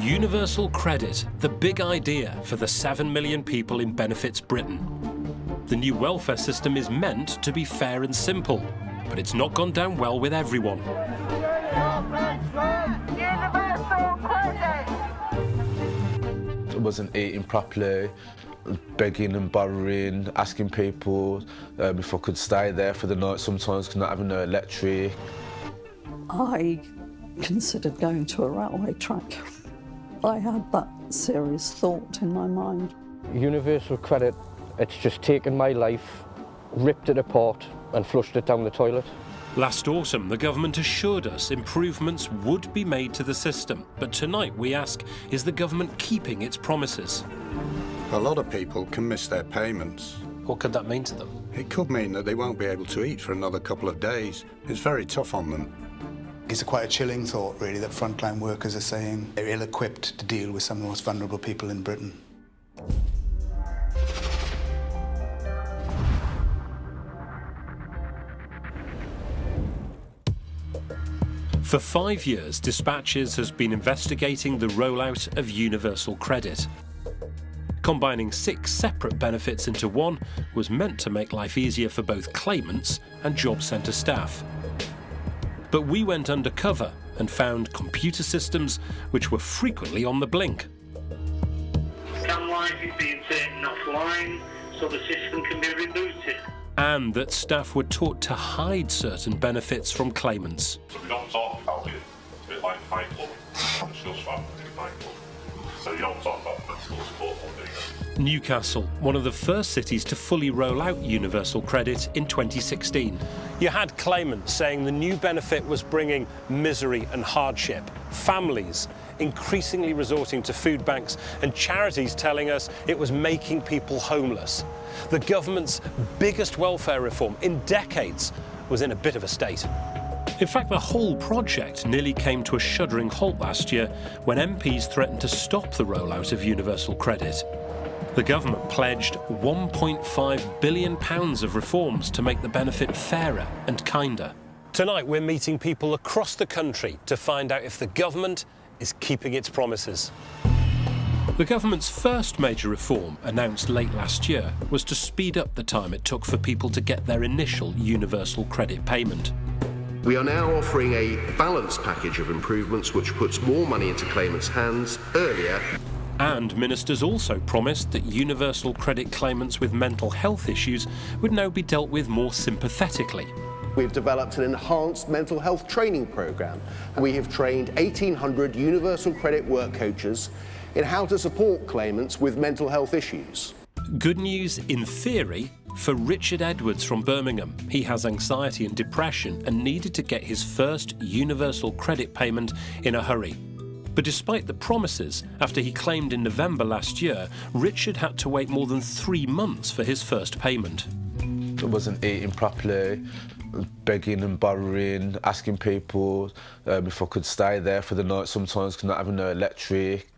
Universal credit, the big idea for the 7 million people in benefits Britain. The new welfare system is meant to be fair and simple, but it's not gone down well with everyone. I wasn't eating properly, begging and borrowing, asking people if I could stay there for the night sometimes because not having no electric. I considered going to a railway track. I had that serious thought in my mind. Universal credit, it's just taken my life, ripped it apart and flushed it down the toilet. Last autumn, the government assured us improvements would be made to the system. But tonight we ask, is the government keeping its promises? A lot of people can miss their payments. What could that mean to them? It could mean that they won't be able to eat for another couple of days. It's very tough on them. It's quite a chilling thought, really, that frontline workers are saying they're ill-equipped to deal with some of the most vulnerable people in Britain. For 5 years, Dispatches has been investigating the rollout of universal credit. Combining 6 separate benefits into one was meant to make life easier for both claimants and job centre staff. But we went undercover and found computer systems which were frequently on the blink. Some lines is being taken offline so the system can be rebooted. And that staff were taught to hide certain benefits from claimants. So we don't talk about it. It's a bit like Fight Club. It's still swap in Fight Club. So you don't talk about mental support on video. Newcastle, one of the first cities to fully roll out universal credit in 2016. You had claimants saying the new benefit was bringing misery and hardship, families increasingly resorting to food banks, and charities telling us it was making people homeless. The government's biggest welfare reform in decades was in a bit of a state. In fact, the whole project nearly came to a shuddering halt last year when MPs threatened to stop the rollout of universal credit. The government pledged £1.5 billion of reforms to make the benefit fairer and kinder. Tonight, we're meeting people across the country to find out if the government is keeping its promises. The government's first major reform, announced late last year, was to speed up the time it took for people to get their initial universal credit payment. We are now offering a balanced package of improvements which puts more money into claimants' hands earlier. And ministers also promised that universal credit claimants with mental health issues would now be dealt with more sympathetically. We've developed an enhanced mental health training programme. We have trained 1,800 universal credit work coaches in how to support claimants with mental health issues. Good news in theory for Richard Edwards from Birmingham. He has anxiety and depression and needed to get his first universal credit payment in a hurry. But despite the promises, after he claimed in November last year, Richard had to wait more than 3 months for his first payment. I wasn't eating properly, begging and borrowing, asking people if I could stay there for the night sometimes because not having no electric.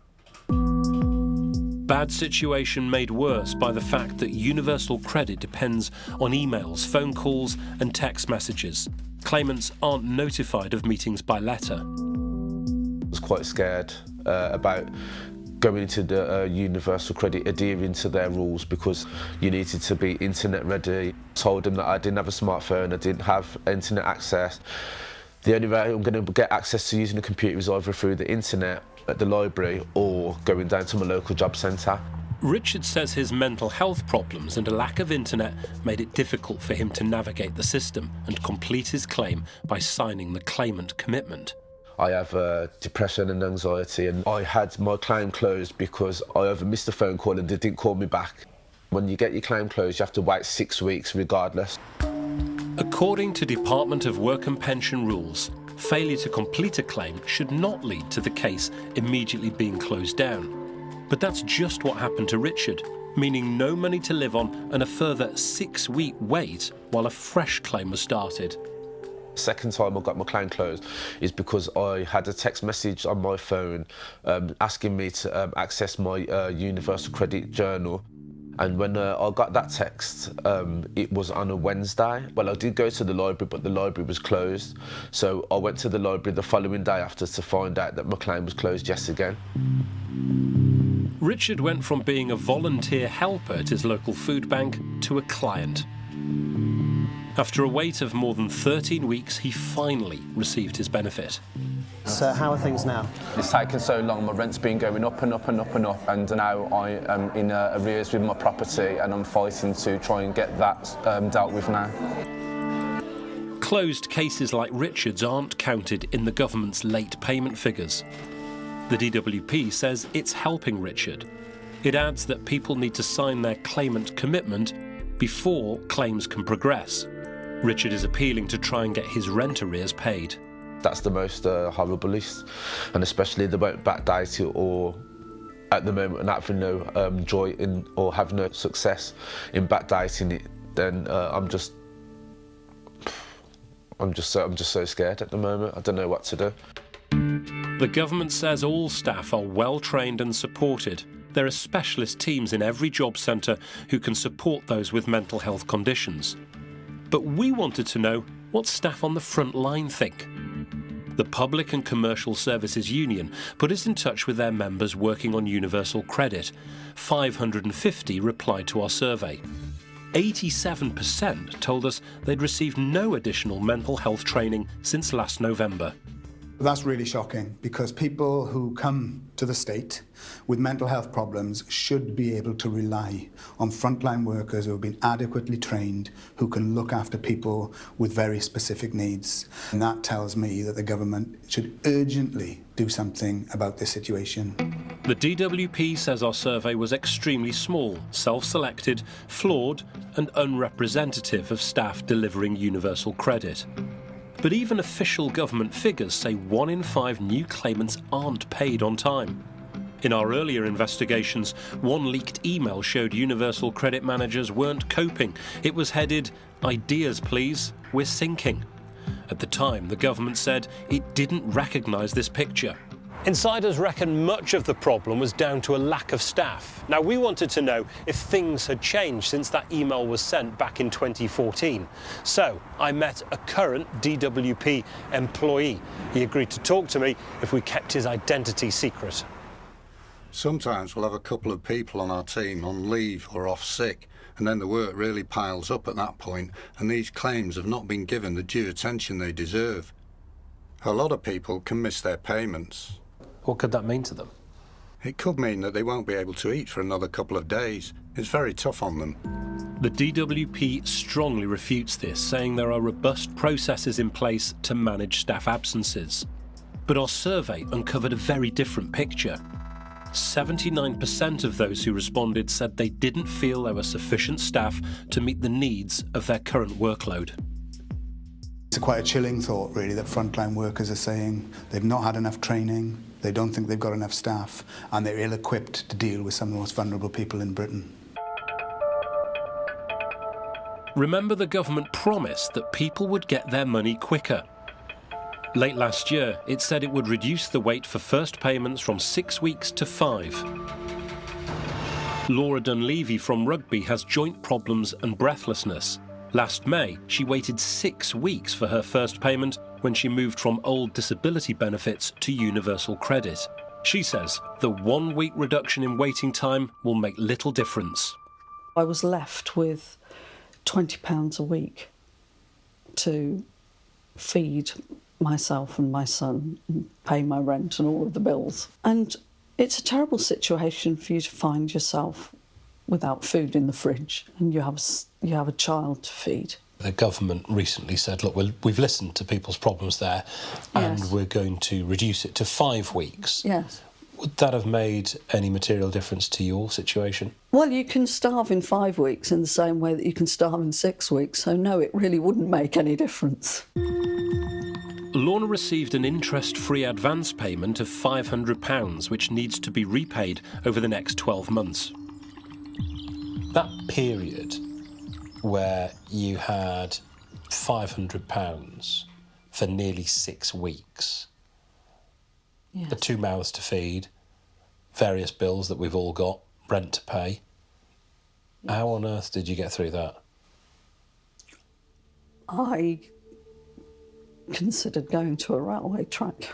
Bad situation made worse by the fact that universal credit depends on emails, phone calls and text messages. Claimants aren't notified of meetings by letter. I was quite scared about going into the universal credit, adhering to their rules because you needed to be internet ready. Told them that I didn't have a smartphone, I didn't have internet access. The only way I'm going to get access to using a computer is either through the internet at the library or going down to my local job centre. Richard says his mental health problems and a lack of internet made it difficult for him to navigate the system and complete his claim by signing the claimant commitment. I have depression and anxiety, and I had my claim closed because I either missed a phone call and they didn't call me back. When you get your claim closed, you have to wait 6 weeks regardless. According to Department of Work and Pension rules, failure to complete a claim should not lead to the case immediately being closed down. But that's just what happened to Richard, meaning no money to live on and a further 6-week wait while a fresh claim was started. Second time I got my claim closed is because I had a text message on my phone asking me to access my universal credit journal. And when I got that text, it was on a Wednesday. Well, I did go to the library, but the library was closed. So I went to the library the following day after to find out that my claim was closed yet again. Richard went from being a volunteer helper at his local food bank to a client. After a wait of more than 13 weeks, he finally received his benefit. So how are things now? It's taken so long, my rent's been going up and up and up and up, and now I am in arrears with my property and I'm fighting to try and get that dealt with now. Closed cases like Richard's aren't counted in the government's late payment figures. The DWP says it's helping Richard. It adds that people need to sign their claimant commitment before claims can progress. Richard is appealing to try and get his rent arrears paid. That's the most horrible list, and especially the backdate it, or at the moment not having no joy in or have no success in backdating it, then I'm just so scared at the moment. I don't know what to do. The government says all staff are well trained and supported. There are specialist teams in every job centre who can support those with mental health conditions. But we wanted to know what staff on the front line think. The Public and Commercial Services Union put us in touch with their members working on universal credit. 550 replied to our survey. 87% told us they'd received no additional mental health training since last November. That's really shocking, because people who come to the state with mental health problems should be able to rely on frontline workers who have been adequately trained, who can look after people with very specific needs. And that tells me that the government should urgently do something about this situation. The DWP says our survey was extremely small, self-selected, flawed and unrepresentative of staff delivering universal credit. But even official government figures say 1 in 5 new claimants aren't paid on time. In our earlier investigations, one leaked email showed universal credit managers weren't coping. It was headed, "Ideas please, we're sinking." At the time, the government said it didn't recognise this picture. Insiders reckon much of the problem was down to a lack of staff. Now, we wanted to know if things had changed since that email was sent back in 2014. So I met a current DWP employee. He agreed to talk to me if we kept his identity secret. Sometimes we'll have a couple of people on our team on leave or off sick, and then the work really piles up at that point, and these claims have not been given the due attention they deserve. A lot of people can miss their payments. What could that mean to them? It could mean that they won't be able to eat for another couple of days. It's very tough on them. The DWP strongly refutes this, saying there are robust processes in place to manage staff absences. But our survey uncovered a very different picture. 79% of those who responded said they didn't feel there were sufficient staff to meet the needs of their current workload. It's quite a chilling thought, really, that frontline workers are saying they've not had enough training, they don't think they've got enough staff, and they're ill-equipped to deal with some of the most vulnerable people in Britain. Remember, the government promised that people would get their money quicker. Late last year, it said it would reduce the wait for first payments from 6 weeks to 5. Laura Dunleavy from Rugby has joint problems and breathlessness. Last May, she waited 6 weeks for her first payment when she moved from old disability benefits to universal credit. She says the 1 week reduction in waiting time will make little difference. I was left with £20 a week to feed myself and my son and pay my rent and all of the bills. And it's a terrible situation for you to find yourself without food in the fridge and you have a child to feed. The government recently said, look, we've listened to people's problems there and Yes. we're going to reduce it to 5 weeks. Yes. Would that have made any material difference to your situation? Well, you can starve in 5 weeks in the same way that you can starve in 6 weeks, so no, it really wouldn't make any difference. Lorna received an interest-free advance payment of £500, which needs to be repaid over the next 12 months. That period where you had £500 for nearly 6 weeks, Yes. the 2 mouths to feed, various bills that we've all got, rent to pay. How on earth did you get through that? I considered going to a railway track.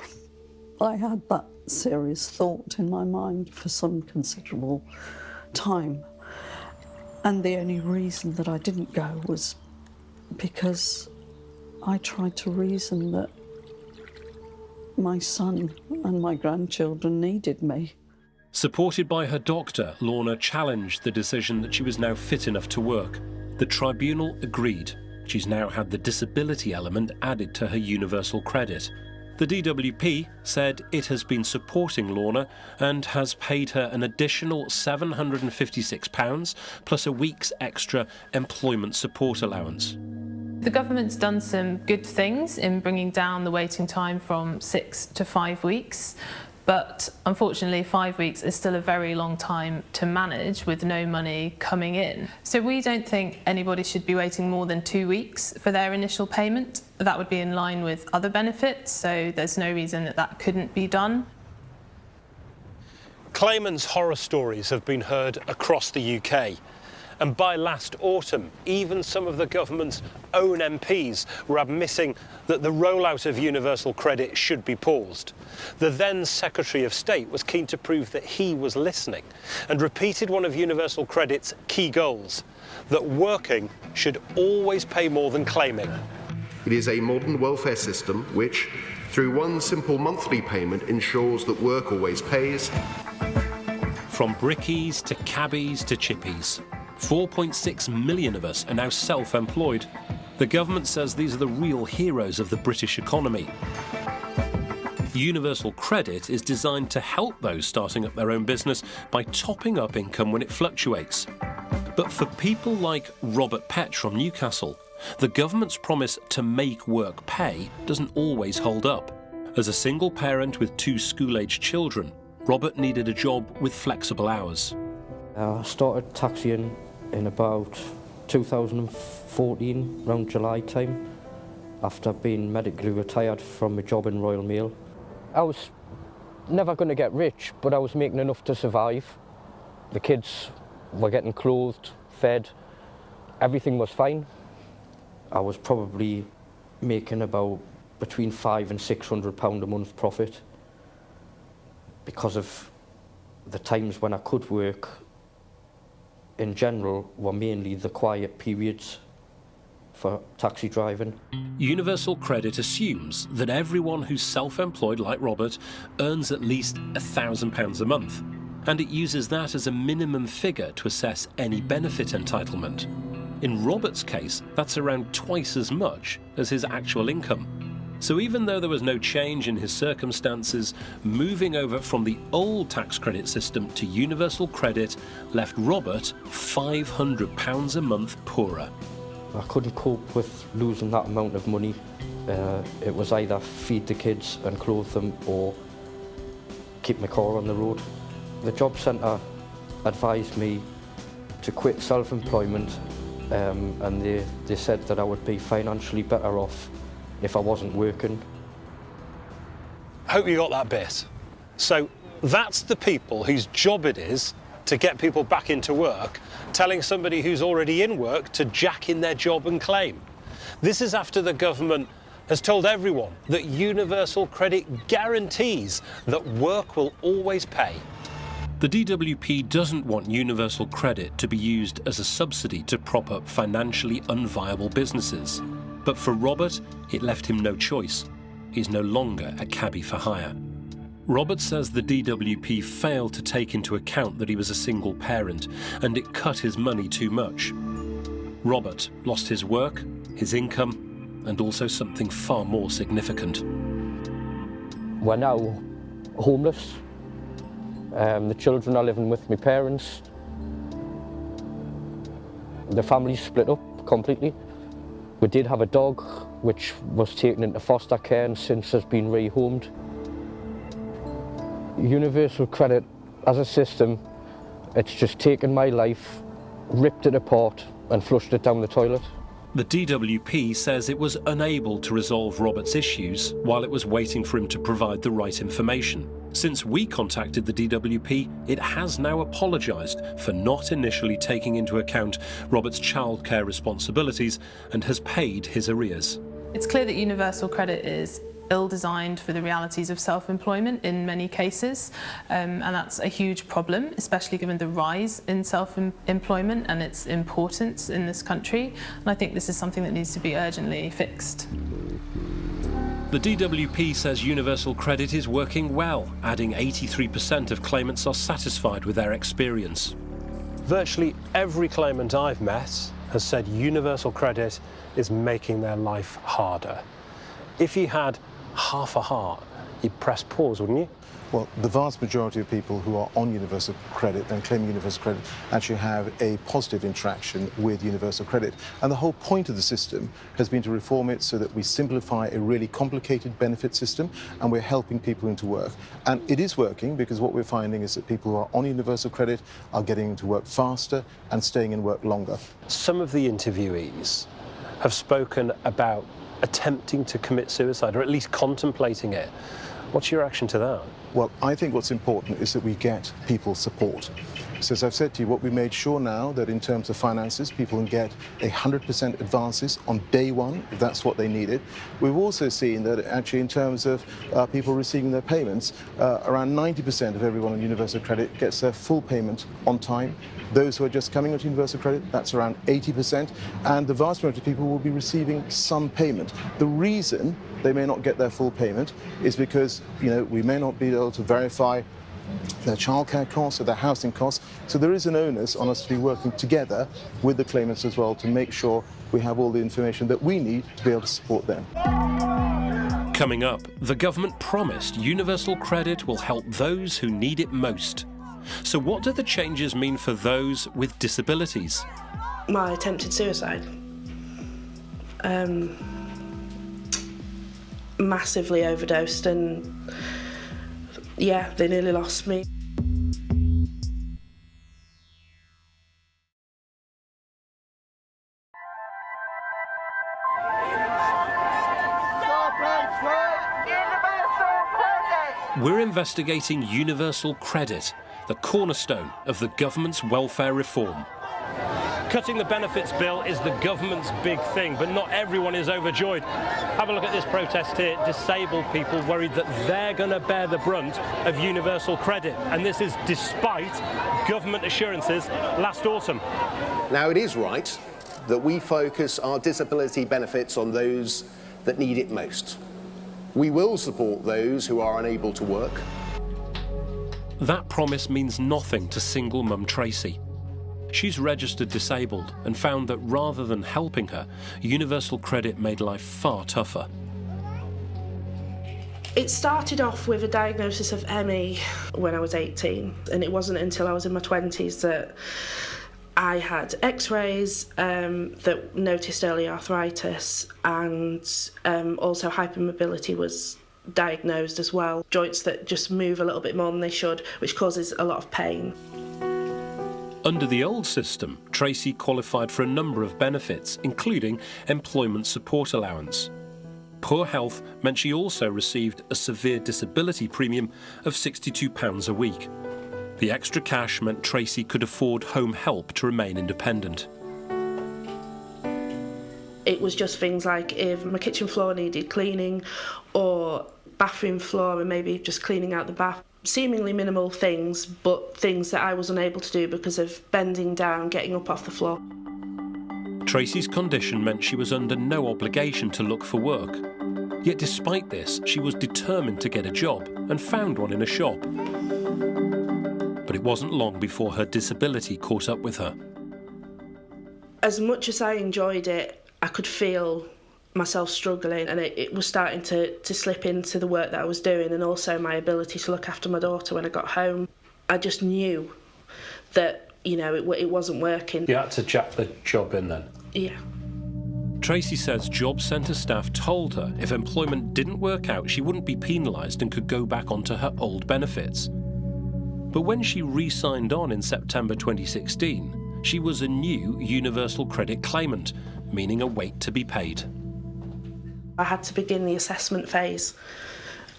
I had that serious thought in my mind for some considerable time. And the only reason that I didn't go was because I tried to reason that my son and my grandchildren needed me. Supported by her doctor, Lorna challenged the decision that she was now fit enough to work. The tribunal agreed. She's now had the disability element added to her universal credit. The DWP said it has been supporting Lorna and has paid her an additional £756 plus a week's extra employment support allowance. The government's done some good things in bringing down the waiting time from 6 to 5 weeks. But unfortunately, 5 weeks is still a very long time to manage with no money coming in. So we don't think anybody should be waiting more than 2 weeks for their initial payment. That would be in line with other benefits, so there's no reason that that couldn't be done. Claimants' horror stories have been heard across the UK. And by last autumn, even some of the government's own MPs were admitting that the rollout of universal credit should be paused. The then Secretary of State was keen to prove that he was listening and repeated one of universal credit's key goals, that working should always pay more than claiming. It is a modern welfare system which, through one simple monthly payment, ensures that work always pays. From brickies to cabbies to chippies, 4.6 million of us are now self-employed. The government says these are the real heroes of the British economy. Universal credit is designed to help those starting up their own business by topping up income when it fluctuates. But for people like Robert Petch from Newcastle, the government's promise to make work pay doesn't always hold up. As a single parent with 2 school-aged children, Robert needed a job with flexible hours. I started taxiing in about 2014, around July time, after being medically retired from a job in Royal Mail. I was never going to get rich, but I was making enough to survive. The kids were getting clothed, fed, everything was fine. I was probably making about between £500 and £600 a month profit because of the times when I could work. In general, were mainly the quiet periods for taxi driving. Universal credit assumes that everyone who's self-employed like Robert earns at least £1,000 a month, and it uses that as a minimum figure to assess any benefit entitlement. In Robert's case, that's around twice as much as his actual income. So even though there was no change in his circumstances, moving over from the old tax credit system to universal credit left Robert £500 a month poorer. I couldn't cope with losing that amount of money. It was either feed the kids and clothe them or keep my car on the road. The job centre advised me to quit self-employment and they said that I would be financially better off if I wasn't working. Hope you got that bit. So that's the people whose job it is to get people back into work, telling somebody who's already in work to jack in their job and claim. This is after the government has told everyone that universal credit guarantees that work will always pay. The DWP doesn't want universal credit to be used as a subsidy to prop up financially unviable businesses. But for Robert, it left him no choice. He's no longer a cabbie for hire. Robert says the DWP failed to take into account that he was a single parent, and it cut his money too much. Robert lost his work, his income, and also something far more significant. We're now homeless. The children are living with my parents. The family's split up completely. We did have a dog, which was taken into foster care and since has been rehomed. Universal credit as a system, it's just taken my life, ripped it apart and flushed it down the toilet. The DWP says it was unable to resolve Robert's issues while it was waiting for him to provide the right information. Since we contacted the DWP, it has now apologised for not initially taking into account Robert's childcare responsibilities and has paid his arrears. It's clear that universal credit is ill-designed for the realities of self-employment in many cases, and that's a huge problem, especially given the rise in self-employment and its importance in this country. And I think this is something that needs to be urgently fixed. The DWP says universal credit is working well, adding 83% of claimants are satisfied with their experience. Virtually every claimant I've met has said universal credit is making their life harder. If you had half a heart, you'd press pause, wouldn't you? Well, the vast majority of people who are on universal credit and claiming universal credit actually have a positive interaction with universal credit. And the whole point of the system has been to reform it so that we simplify a really complicated benefit system and we're helping people into work. And it is working because what we're finding is that people who are on universal credit are getting into work faster and staying in work longer. Some of the interviewees have spoken about attempting to commit suicide, or at least contemplating it. What's your reaction to that? Well, I think what's important is that we get people support. So as I've said to you, what we made sure now that in terms of finances, people can get 100% advances on day one, if that's what they needed. We've also seen that actually in terms of people receiving their payments, around 90% of everyone on universal credit gets their full payment on time. Those who are just coming onto universal credit, that's around 80%, and the vast majority of people will be receiving some payment. The reason they may not get their full payment is because, we may not be able to verify their childcare costs or their housing costs. So there is an onus on us to be working together with the claimants as well to make sure we have all the information that we need to be able to support them. Coming up, the government promised universal credit will help those who need it most. So what do the changes mean for those with disabilities? My attempted suicide. Massively overdosed, and yeah, they nearly lost me. We're investigating universal credit, the cornerstone of the government's welfare reform. Cutting the benefits bill is the government's big thing, but not everyone is overjoyed. Have a look at this protest here. Disabled people worried that they're going to bear the brunt of universal credit, and this is despite government assurances last autumn. Now, it is right that we focus our disability benefits on those that need it most. We will support those who are unable to work. That promise means nothing to single mum Tracy. She's registered disabled and found that rather than helping her, universal credit made life far tougher. It started off with a diagnosis of ME when I was 18, and it wasn't until I was in my 20s that I had x-rays that noticed early arthritis, and also hypermobility was diagnosed as well. Joints that just move a little bit more than they should, which causes a lot of pain. Under the old system, Tracy qualified for a number of benefits, including employment support allowance. Poor health meant she also received a severe disability premium of £62 a week. The extra cash meant Tracy could afford home help to remain independent. It was just things like if my kitchen floor needed cleaning, or bathroom floor and maybe just cleaning out the bath. Seemingly minimal things, but things that I was unable to do because of bending down, getting up off the floor. Tracy's condition meant she was under no obligation to look for work. Yet despite this, she was determined to get a job and found one in a shop. But it wasn't long before her disability caught up with her. As much as I enjoyed it, I could feel myself struggling, and it was starting to slip into the work that I was doing, and also my ability to look after my daughter when I got home. I just knew that, it wasn't working. You had to jack the job in then? Yeah. Tracy says job centre staff told her if employment didn't work out, she wouldn't be penalised and could go back onto her old benefits. But when she re-signed on in September 2016, she was a new universal credit claimant, meaning a wait to be paid. I had to begin the assessment phase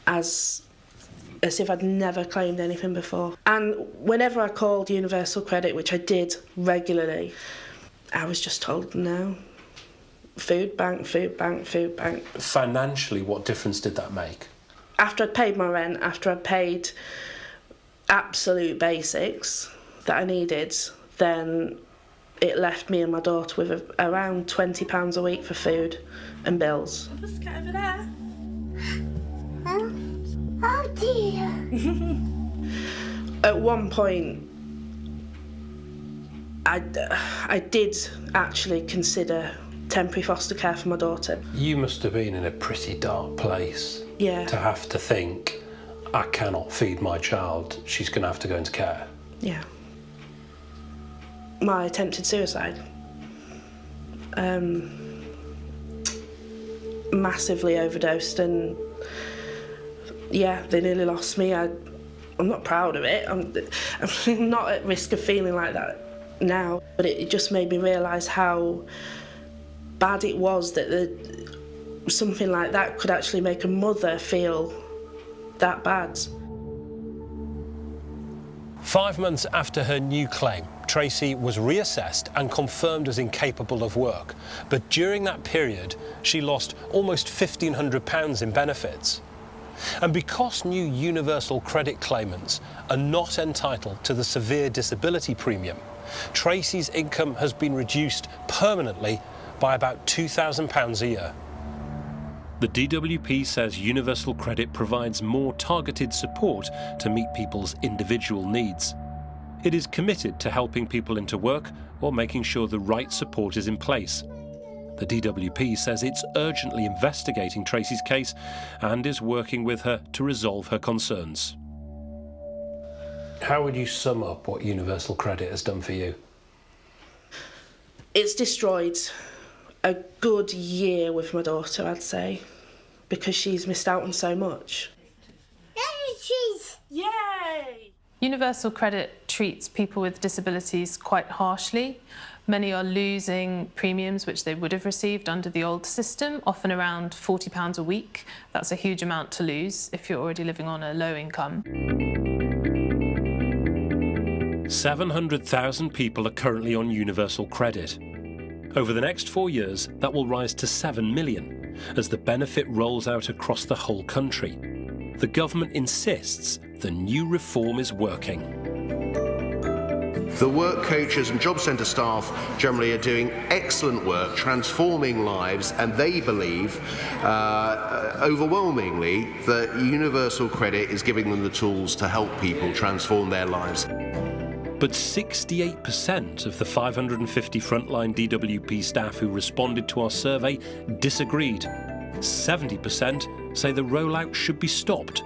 as as if I'd never claimed anything before. And whenever I called Universal Credit, which I did regularly, I was just told no. Food bank, food bank, food bank. Financially, what difference did that make? After I'd paid my rent, after I'd paid absolute basics that I needed, then it left me and my daughter with around £20 a week for food and bills. Let's get over there. Oh dear. At one point, I did actually consider temporary foster care for my daughter. You must have been in a pretty dark place. Yeah. To have to think, I cannot feed my child, she's going to have to go into care. Yeah. My attempted suicide. Massively overdosed, and yeah, they nearly lost me. I'm not proud of it. I'm not at risk of feeling like that now, but it just made me realise how bad it was that something like that could actually make a mother feel that bad. 5 months after her new claim, Tracy was reassessed and confirmed as incapable of work. But during that period, she lost almost £1,500 in benefits. And because new universal credit claimants are not entitled to the severe disability premium, Tracy's income has been reduced permanently by about £2,000 a year. The DWP says universal credit provides more targeted support to meet people's individual needs. It is committed to helping people into work while making sure the right support is in place. The DWP says it's urgently investigating Tracy's case and is working with her to resolve her concerns. How would you sum up what universal credit has done for you? It's destroyed a good year with my daughter, I'd say, because she's missed out on so much. Yay! Universal credit treats people with disabilities quite harshly. Many are losing premiums which they would have received under the old system, often around £40 a week. That's a huge amount to lose if you're already living on a low income. 700,000 people are currently on universal credit. Over the next 4 years, that will rise to 7 million as the benefit rolls out across the whole country. The government insists the new reform is working. The work coaches and job centre staff generally are doing excellent work, transforming lives, and they believe overwhelmingly that universal credit is giving them the tools to help people transform their lives. But 68% of the 550 frontline DWP staff who responded to our survey disagreed. 70% say the rollout should be stopped.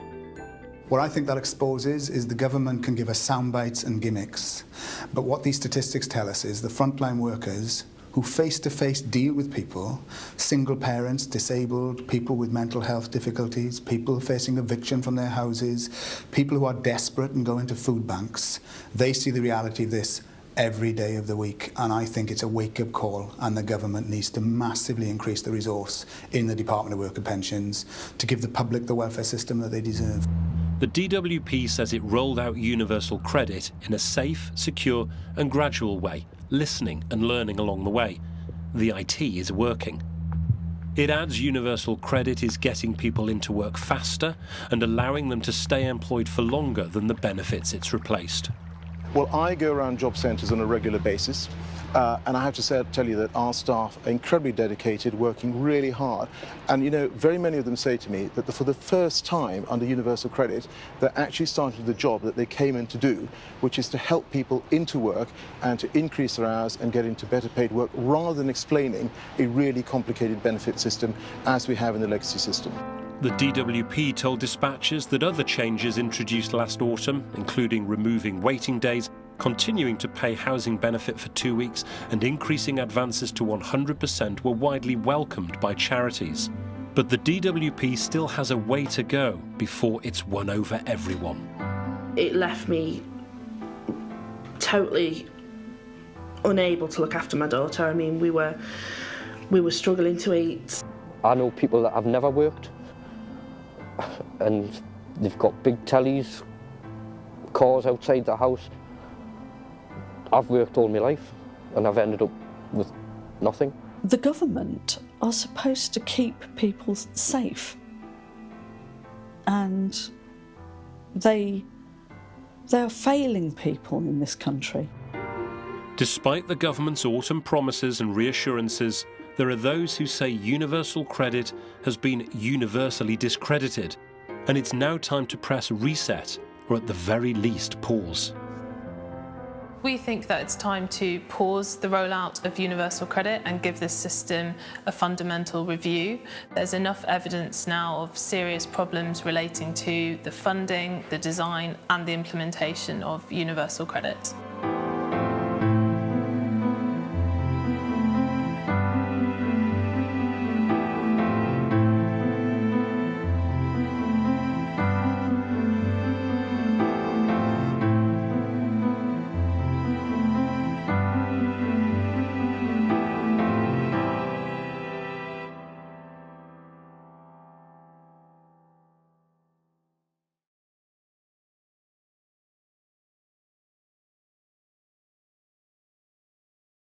What I think that exposes is the government can give us sound bites and gimmicks. But what these statistics tell us is the frontline workers who face-to-face deal with people, single parents, disabled, people with mental health difficulties, people facing eviction from their houses, people who are desperate and go into food banks, they see the reality of this every day of the week, and I think it's a wake-up call, and the government needs to massively increase the resource in the Department of Work and Pensions to give the public the welfare system that they deserve. The DWP says it rolled out universal credit in a safe, secure and gradual way, listening and learning along the way. The IT is working. It adds universal credit is getting people into work faster and allowing them to stay employed for longer than the benefits it's replaced. Well, I go around job centres on a regular basis, and I have to tell you that our staff are incredibly dedicated, working really hard. And, you know, very many of them say to me that for the first time under universal credit, they're actually starting the job that they came in to do, which is to help people into work and to increase their hours and get into better paid work, rather than explaining a really complicated benefit system as we have in the legacy system. The DWP told dispatchers that other changes introduced last autumn, including removing waiting days, continuing to pay housing benefit for 2 weeks and increasing advances to 100%, were widely welcomed by charities. But the DWP still has a way to go before it's won over everyone. It left me totally unable to look after my daughter. I mean, we were struggling to eat. I know people that have never worked, and They've got big tellies, cars outside the house. I've worked all my life and I've ended up with nothing. The government are supposed to keep people safe, and they are failing people in this country. Despite the government's autumn promises and reassurances, there are those who say universal credit has been universally discredited, and it's now time to press reset, or at the very least pause. We think that it's time to pause the rollout of universal credit and give this system a fundamental review. There's enough evidence now of serious problems relating to the funding, the design and the implementation of universal credit.